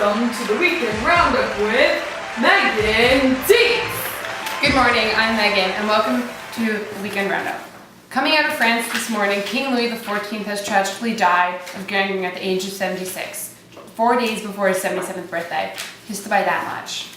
welcome to the Weekend Roundup with Megan Dietz. Good morning, I'm Megan, and welcome to the Weekend Roundup. Coming out of France this morning, King Louis XIV has tragically died of gangrene at the age of 76, 4 days before his 77th birthday, just by that much.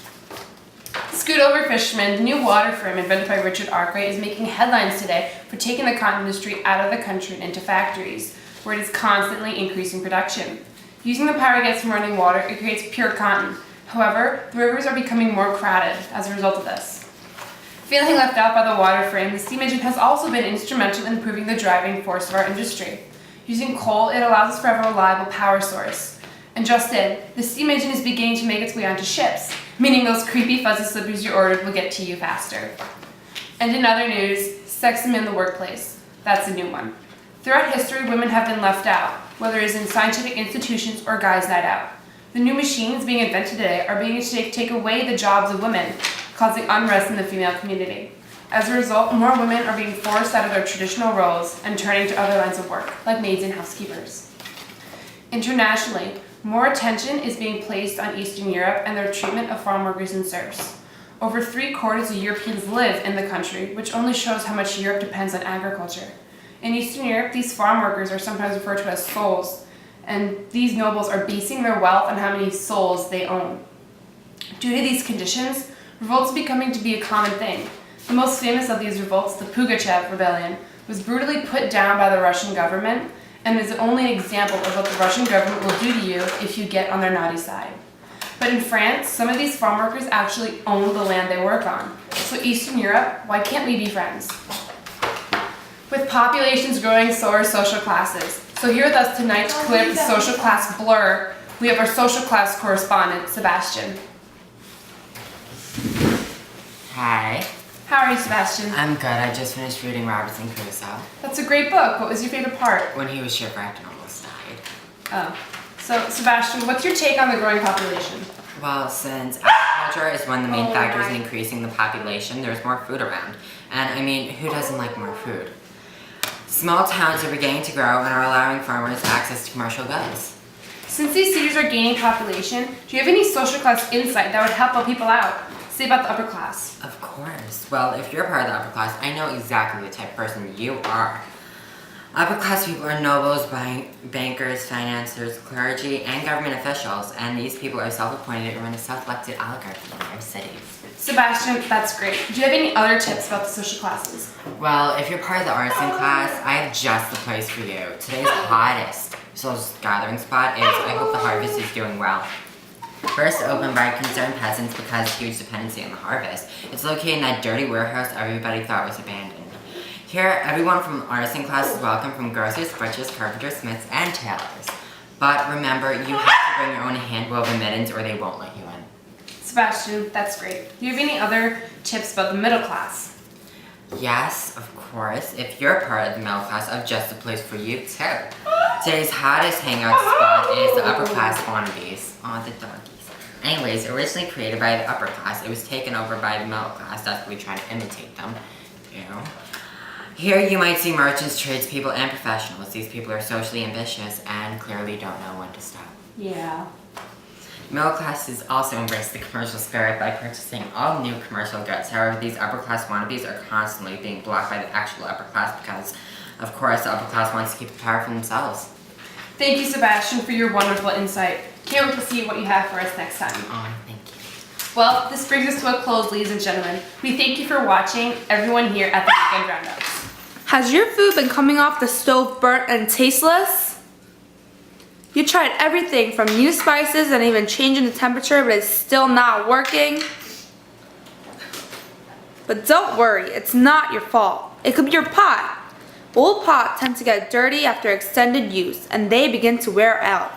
Scoot Over Fisherman, the new water firm invented by Richard Arkwright, is making headlines today for taking the cotton industry out of the country and into factories, where it is constantly increasing production. Using the power it gets from running water, it creates pure cotton. However, the rivers are becoming more crowded as a result of this. Feeling left out by the water frame, the steam engine has also been instrumental in improving the driving force of our industry. Using coal, it allows us to have a reliable power source. And just in, the steam engine is beginning to make its way onto ships, meaning those creepy fuzzy slippers you ordered will get to you faster. And in other news, sexism in the workplace. That's a new one. Throughout history, women have been left out, whether it is in scientific institutions or guys' night out. The new machines being invented today are beginning to take away the jobs of women, causing unrest in the female community. As a result, more women are being forced out of their traditional roles and turning to other lines of work, like maids and housekeepers. Internationally, more attention is being placed on Eastern Europe and their treatment of farm workers and serfs. Over 3/4 of Europeans live in the country, which only shows how much Europe depends on agriculture. In Eastern Europe, these farm workers are sometimes referred to as souls, and these nobles are basing their wealth on how many souls they own. Due to these conditions, revolts are becoming to be a common thing. The most famous of these revolts, the Pugachev Rebellion, was brutally put down by the Russian government and is only an example of what the Russian government will do to you if you get on their naughty side. But in France, some of these farm workers actually own the land they work on. So Eastern Europe, why can't we be friends? With populations growing, so are social classes. So here with us tonight to clear up the social class blur, we have our social class correspondent, Sebastian. Hi. How are you, Sebastian? I'm good. I just finished reading Robinson Crusoe. That's a great book. What was your favorite part? When he was shipwrecked and almost died. Oh. So, Sebastian, what's your take on the growing population? Well, since agriculture is one of the main factors in increasing the population, there's more food around. And I mean, who doesn't like more food? Small towns are beginning to grow and are allowing farmers access to commercial goods. Since these cities are gaining population, do you have any social class insight that would help people out? Say about the upper class. Of course. Well, if you're part of the upper class, I know exactly the type of person you are. Upper class people are nobles, bankers, financiers, clergy, and government officials, and these people are self-appointed or run a self-elected oligarchy in their cities. Sebastian, that's great. Do you have any other tips about the social classes? Well, if you're part of the artisan class, I have just the place for you. Today's hottest social gathering spot is I Hope the Harvest is Doing Well. First opened by concerned peasants because huge dependency on the harvest, it's located in that dirty warehouse everybody thought was abandoned. Here, everyone from artisan class is welcome, from grocers, butchers, carpenters, smiths, and tailors. But remember, you have to bring your own hand-woven mittens or they won't let you in. Sebastian, that's great. Do you have any other tips about the middle class? Yes, of course. If you're part of the middle class, I've just a place for you too. Today's hottest hangout spot is the upper class wannabes. Aw, the doggies. Anyways, originally created by the upper class, it was taken over by the middle class, desperately trying to imitate them. Ew. Here you might see merchants, tradespeople, and professionals. These people are socially ambitious and clearly don't know when to stop. Yeah. Middle classes also embrace the commercial spirit by purchasing all new commercial goods. However, these upper class wannabes are constantly being blocked by the actual upper class because, of course, the upper class wants to keep the power for themselves. Thank you, Sebastian, for your wonderful insight. Can't wait to see what you have for us next time. Oh, thank you. Well, this brings us to a close, ladies and gentlemen. We thank you for watching, everyone here at the Weekend Roundup. Has your food been coming off the stove burnt and tasteless? You tried everything from new spices and even changing the temperature, but it's still not working? But don't worry, it's not your fault. It could be your pot. Old pots tend to get dirty after extended use, and they begin to wear out.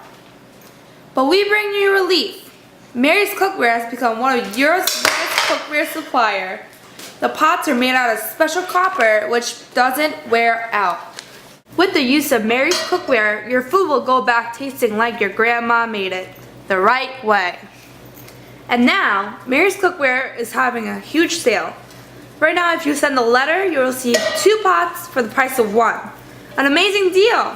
But we bring you relief. Mary's Cookware has become one of Europe's biggest cookware supplier. The pots are made out of special copper, which doesn't wear out. With the use of Mary's Cookware, your food will go back tasting like your grandma made it, the right way. And now, Mary's Cookware is having a huge sale. Right now, if you send a letter, you'll receive 2 pots for the price of 1. An amazing deal!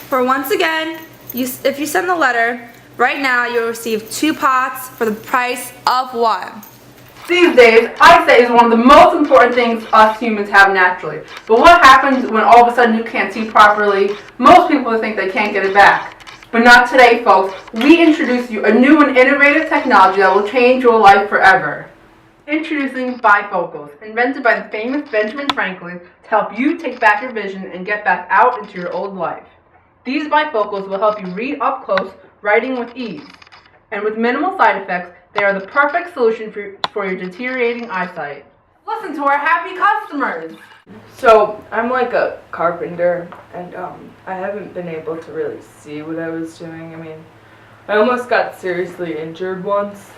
For once again, if you send a letter, Right now, you'll receive 2 pots for the price of 1. These days, eyesight is one of the most important things us humans have naturally. But what happens when all of a sudden you can't see properly? Most people think they can't get it back. But not today, folks. We introduce you a new and innovative technology that will change your life forever. Introducing bifocals, invented by the famous Benjamin Franklin to help you take back your vision and get back out into your old life. These bifocals will help you read up close, writing with ease. And with minimal side effects, they are the perfect solution for your deteriorating eyesight. Listen to our happy customers! So, I'm like a carpenter, and I haven't been able to really see what I was doing. I mean, I almost got seriously injured once.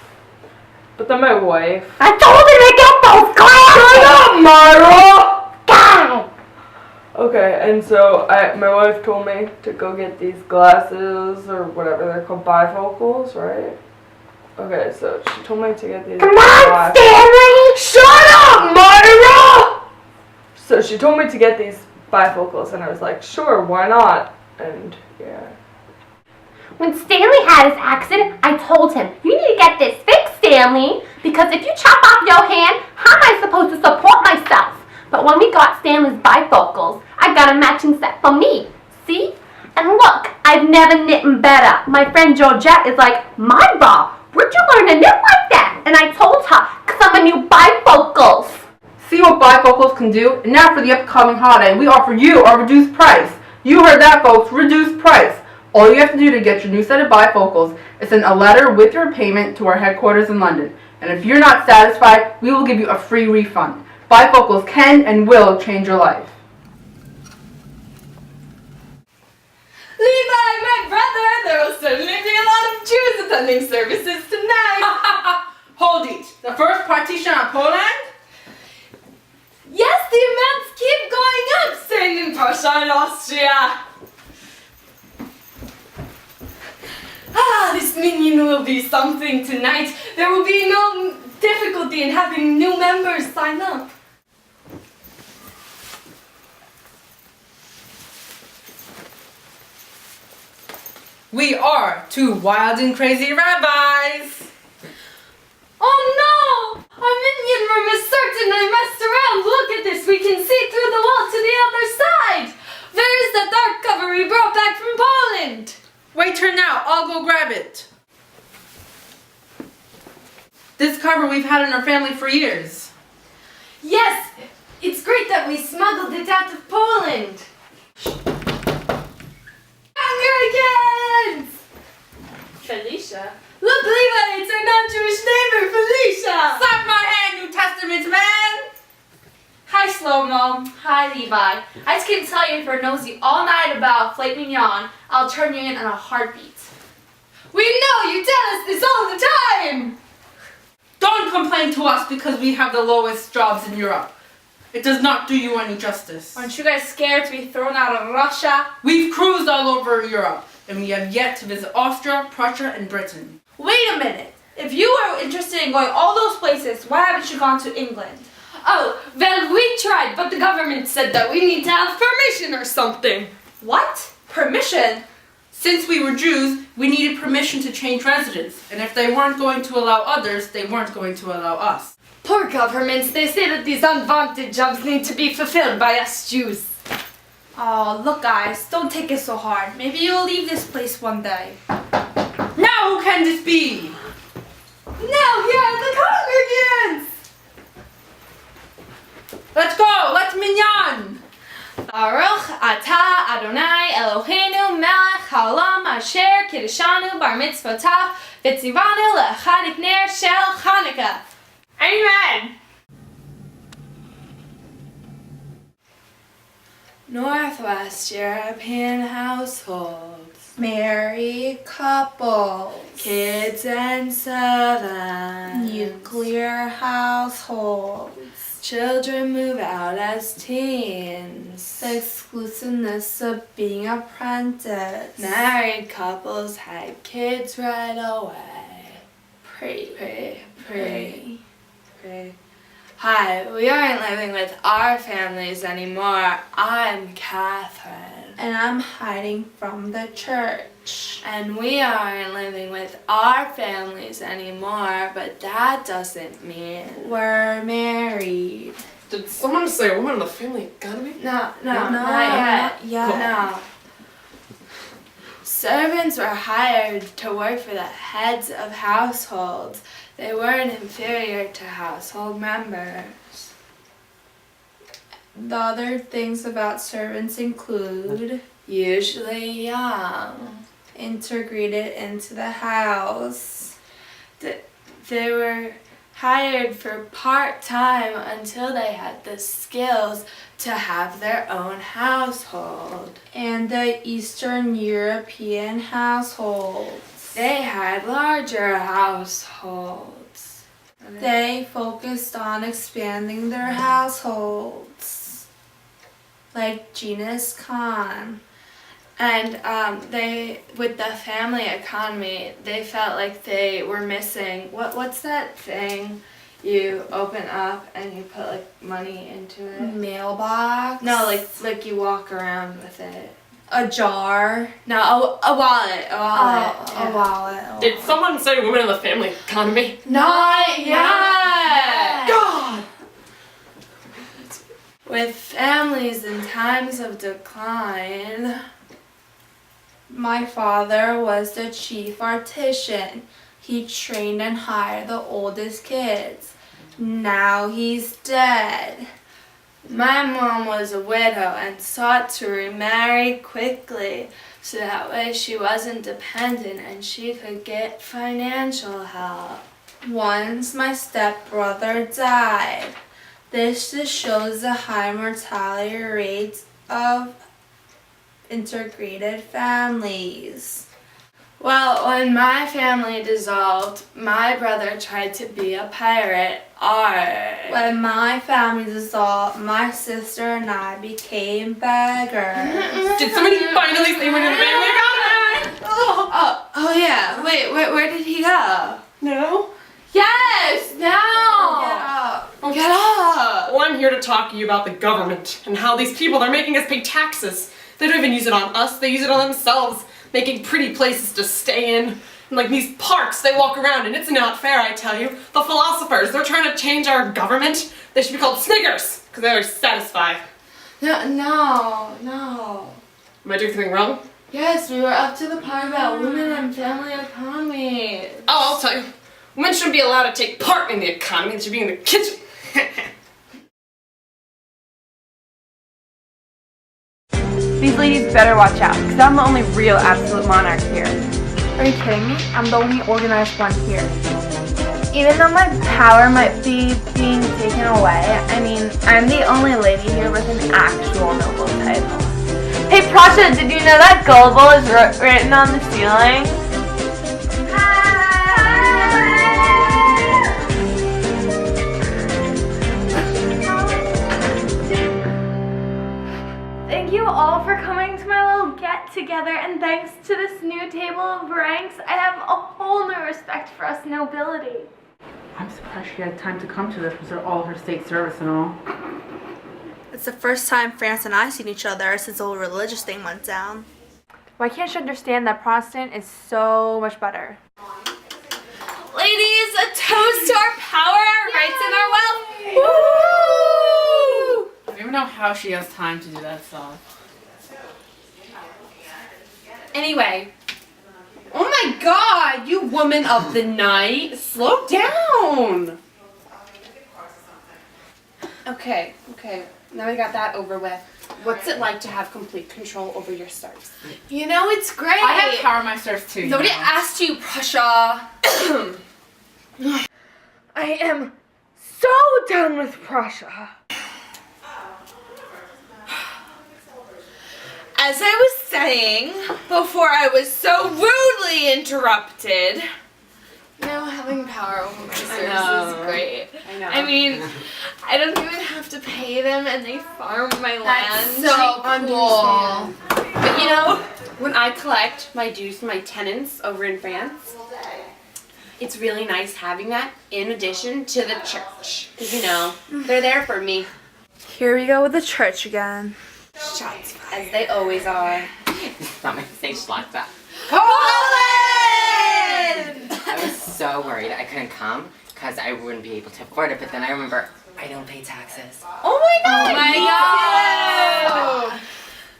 But then my wife... I told you to get those glasses! Shut up, Myra! Okay, and so my wife told me to go get these glasses, or whatever they're called, bifocals, right? Okay, so she told me to get these Come on, Stanley! Shut up, Myra! So she told me to get these bifocals, and I was like, sure, why not? And yeah. When Stanley had his accident, I told him, you need to get this fixed, Stanley, because if you chop off your hand, how am I supposed to support myself? But when we got Stanley's bifocals, I got a matching set for me. See? And look, I've never knit better. My friend Georgette is like, Myra, where'd you learn to knit like that? And I told her, because I'm a new bifocals. See what bifocals can do? And now for the upcoming holiday, we offer you a reduced price. You heard that, folks, reduced price. All you have to do to get your new set of bifocals is send a letter with your payment to our headquarters in London. And if you're not satisfied, we will give you a free refund. Bifocals can and will change your life. Levi, my brother, there will certainly be a lot of Jews attending services tonight. Hold it. The first partition of Poland? Yes, the amounts keep going up, same in Prussia and Austria. This minion will be something tonight. There will be no difficulty in having new members sign up. We are 2 wild and crazy rabbis. Oh no! Our minion room is certainly messed around. Look at this. We can see through the wall to the other side. Where is that dark cover we brought back from Poland? Wait here now. I'll go grab it. This cover we've had in our family for years. Yes, it's great that we smuggled it out of Poland. Americans! Felicia? Look, Levi, it's our non-Jewish neighbor, Felicia! Slap my hand, New Testament man! Hi, Slow-Mo. Hi, Levi. I just came to tell you if you're nosy all night about filet mignon, I'll turn you in a heartbeat. We know you tell us this all the time! Don't complain to us because we have the lowest jobs in Europe. It does not do you any justice. Aren't you guys scared to be thrown out of Russia? We've cruised all over Europe, and we have yet to visit Austria, Prussia, and Britain. Wait a minute. If you are interested in going all those places, why haven't you gone to England? Oh, well, we tried, but the government said that we need to have permission or something. What? Permission? Since we were Jews, we needed permission to change residence, and if they weren't going to allow others, they weren't going to allow us. Poor governments, they say that these unwanted jobs need to be fulfilled by us Jews. Oh, look guys, don't take it so hard. Maybe you'll leave this place one day. Now who can this be? Now here are the congregants! Let's go! Let's minyan! Baruch atah Adonai Eloheinu melech haolam asher kiddushanu bar mitzvotav v'tzivanu le'achad ner shel Chanukah. Amen! Northwest European households. Married couples. Kids and servants. Nuclear households. Children move out as teens. The exclusiveness of being apprentice. Married couples had kids right away. Pray, pray, pray, pray. Hi, we aren't living with our families anymore. I'm Catherine. And I'm hiding from the church. And we aren't living with our families anymore, but that doesn't mean we're married. Did someone say a woman in the family gotta be? No, not yet. No. Servants were hired to work for the heads of households. They weren't inferior to household members. The other things about servants include usually young, integrated into the house. They were hired for part-time until they had the skills to have their own household. And the Eastern European households, they had larger households. They focused on expanding their households, like Genghis Khan. And they, with the family economy, they felt like they were missing, what's that thing you open up and you put like money into it? Mailbox? No, like you walk around with it. A jar? No, a wallet. A wallet. Did someone say women in the family economy? Not yet! God! With families in times of decline, my father was the chief artisan. He trained and hired the oldest kids. Now he's dead. My mom was a widow and sought to remarry quickly so that way she wasn't dependent and she could get financial help. Once my stepbrother died. This just shows the high mortality rates of integrated families. Well, when my family dissolved, my brother tried to be a pirate. When my family dissolved, my sister and I became beggars. Did somebody finally say women in the family economy? Oh yeah. Wait, where did he go? No? Yes, now! Get up. Get up! Well, I'm here to talk to you about the government and how these people are making us pay taxes. They don't even use it on us, they use it on themselves, making pretty places to stay in. And like these parks they walk around and it's not fair, I tell you. The philosophers, they're trying to change our government. They should be called Snickers, because they're satisfied. No. Am I doing something wrong? Yes, we were up to the part about women and family economy. Oh, I'll tell you. Women shouldn't be allowed to take part in the economy, they should be in the kitchen. These ladies better watch out, because I'm the only real absolute monarch here. Are you kidding me? I'm the only organized one here. Even though my power might be being taken away, I mean, I'm the only lady here with an actual noble title. Hey Prasha, did you know that Gullible is written on the ceiling? Thank you all for coming to my little get-together, and thanks to this new table of ranks, I have a whole new respect for us nobility. I'm surprised she had time to come to this with all her state service and all. It's the first time France and I seen each other since the whole religious thing went down. Why can't you understand that Protestant is so much better? Ladies, a toast to our power, our rights, and our wealth! Woo! I don't even know how she has time to do that song. Anyway. Oh my god, you woman of the night. Slow down. Okay. Now we got that over with. What's it like to have complete control over your stars? You know, it's great. I have power my stars too. Nobody you know. asked you, Prussia. I am so done with Prussia. As I was saying before I was so rudely interrupted, you know, having power over my stars is great. I know. I mean, I don't even have to pay them and they farm my land. so cool. But you know, when I collect my dues from my tenants over in France, it's really nice having that in addition to the church. You know, they're there for me. Here we go with the church again. Shots, as they always are. Someone say Schlotza. Poland! I was so worried I couldn't come because I wouldn't be able to afford it, but then I remember I don't pay taxes. Oh my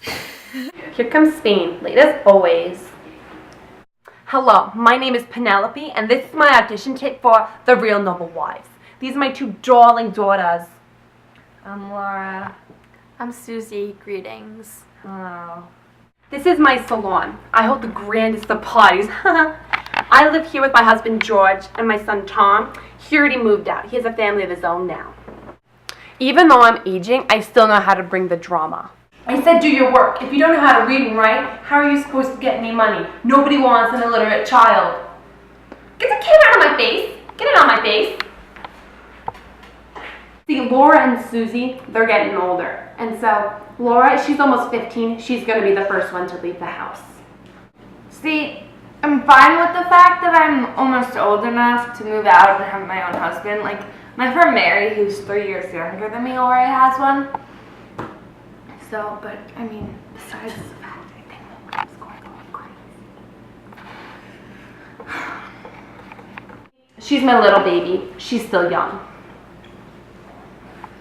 god! Here comes Spain, late as always. Hello, my name is Penelope, and this is my audition tape for The Real Noble Wives. These are my two darling daughters. I'm Laura. I'm Susie. Greetings. Hello. This is my salon. I hold the grandest of parties. I live here with my husband George and my son Tom. He already moved out. He has a family of his own now. Even though I'm aging, I still know how to bring the drama. I said do your work. If you don't know how to read and write, how are you supposed to get any money? Nobody wants an illiterate child. Get the camera out of my face. Get it on my face. See, Laura and Susie, they're getting older. And so, Laura, she's almost 15. She's going to be the first one to leave the house. See, I'm fine with the fact that I'm almost old enough to move out and have my own husband. Like, my friend Mary, who's 3 years younger than me, already has one. So, but, I mean, besides the fact, I think my mom's going to go crazy. She's my little baby. She's still young.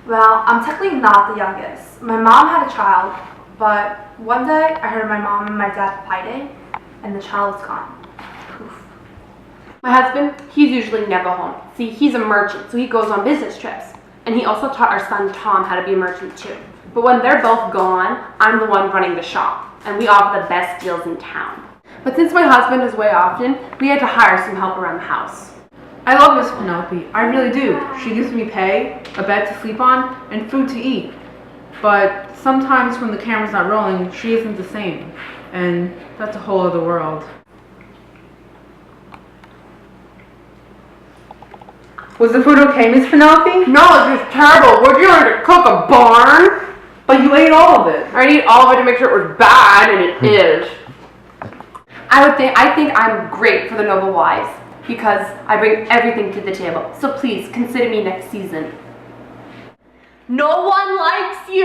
Well, I'm technically not the youngest. My mom had a child, but one day I heard my mom and my dad fighting, and the child was gone. Poof. My husband, he's usually never home. See, he's a merchant, so he goes on business trips. And he also taught our son Tom how to be a merchant too. But when they're both gone, I'm the one running the shop, and we offer the best deals in town. But since my husband is away often, we had to hire some help around the house. I love Miss Penelope. I really do. She gives me pay, a bed to sleep on, and food to eat. But sometimes when the camera's not rolling, she isn't the same. And that's a whole other world. Was the food okay, Miss Penelope? No, it's just terrible. We're going to cook a barn. But you ate all of it. I need all of it to make sure it was bad, and it is. I think I'm great for the Noble Wives because I bring everything to the table. So please consider me next season. No one likes you.